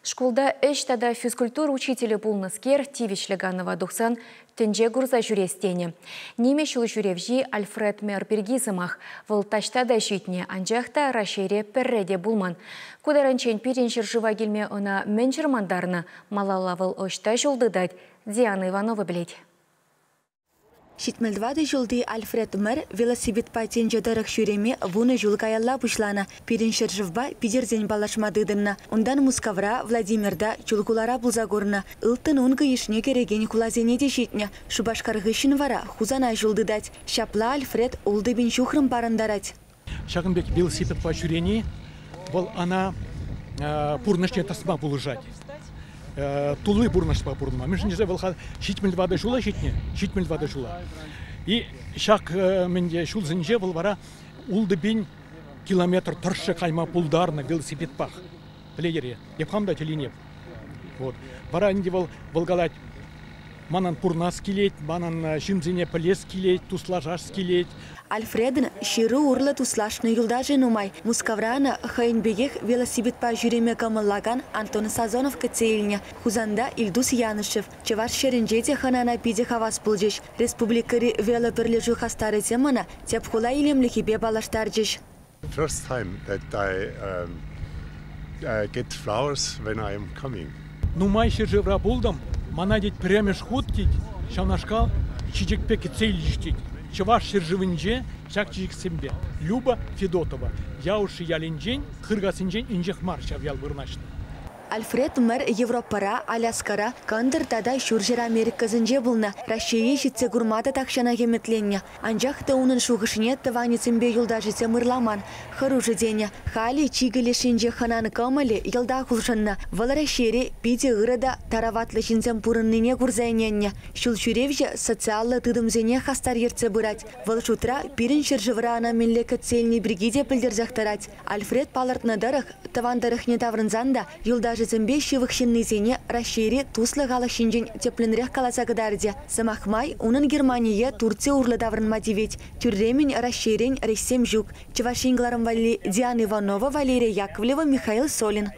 Школда эштада физкультура учителі булныскер тивичліганова дұқсан тінже гурза жүрестені. Немешіл жүревжі Альфред Мербергизымах выл таштада житне анжақта рашере перреде булман. Кударанчен переншір жыва келме она меншірмандарны малалавыл ошта жолдыдать Диана Иванова білет. Шитмелдвады жолды Альфред Мэр велосипед патенже дарық жүреме вуны жол каялла бұшлана. Переншір жывба пидерден балашмадыдынна. Ондан Мускавра, Владимирда чулкулара бұлзагорна. Үлтін ұнғы ешіне кереген кулазене де жетіне. Шубашқарғы шын вара хузана жолдыдать. Шапла Альфред олды бен шухрым барандарать. Шагынбек велосипед по жүрені, бұл ана пурнашне тасма бұлыжать. Тулы бурнашпа бурнма. Мен жинже был шитмел воды жула шитне, шитмел воды жула. И шак менде шул зинже был вара улды бин километр торшы кайма пулдарна велосипед пах. Плеере. Епхамда телинеп. Вот. Вара инде был волгалать. Манан пурнас килеть, манан шимзине полез килеть, туслажаш килеть. Альфреден ширы урлы туслашны юлдажы нумай. Мускаврана хайнбегех велосипед па жүреме камыллаган Антон Сазонов кацейліне. Хузанда Ильдус Янышев. Чеваш шеренжете ханана пиде хавас пулжеш. Республикари велоперлежу хастары темана тепхула илемлихибе балаштаржеш. First time that I get flowers when I am coming. Нумай шержевра булдам, манадить премеш хуткить, шанашка чичекпеки цейлиштить. Чеваш шержевинже, чак чичек сембе. Люба Федотова. Яуши ялинжень, хыргасинжень инжех маршав ял вырнашты. Альфред Мэр Европара, Аляскара, кандыр тада шуржер Америкасынже булна. Россия житсе гурмада такшана хеметленне. Анжақта унын шуғышыне тываницымбе юлдажысе мырламан. Харужы дене. Хали чигілешінже хананы камалі елда құлшынна. Вал Россия пиде ырыда тараватлы жинзем пурынныне гурзайненне. Шул жүревже социаллы тыдымзене хастар ерце бұрать. Вал шутра пирін шыржывыра ана мемлекет цельный бригиде пілдерзақтарать. Альфред палартны дарых, тавандарых не таврынзанда юлда Жезембе шивықшыннызене Рашире туслы ғалашынжен тепленрек каласағыдарде. Самахмай, унын Германия, Турция урлы даврынма девет. Тюрремень Раширен Рейсем Жук. Чевашингларым вали Диана Иванова, Валерия Яковлева, Михаил Солин.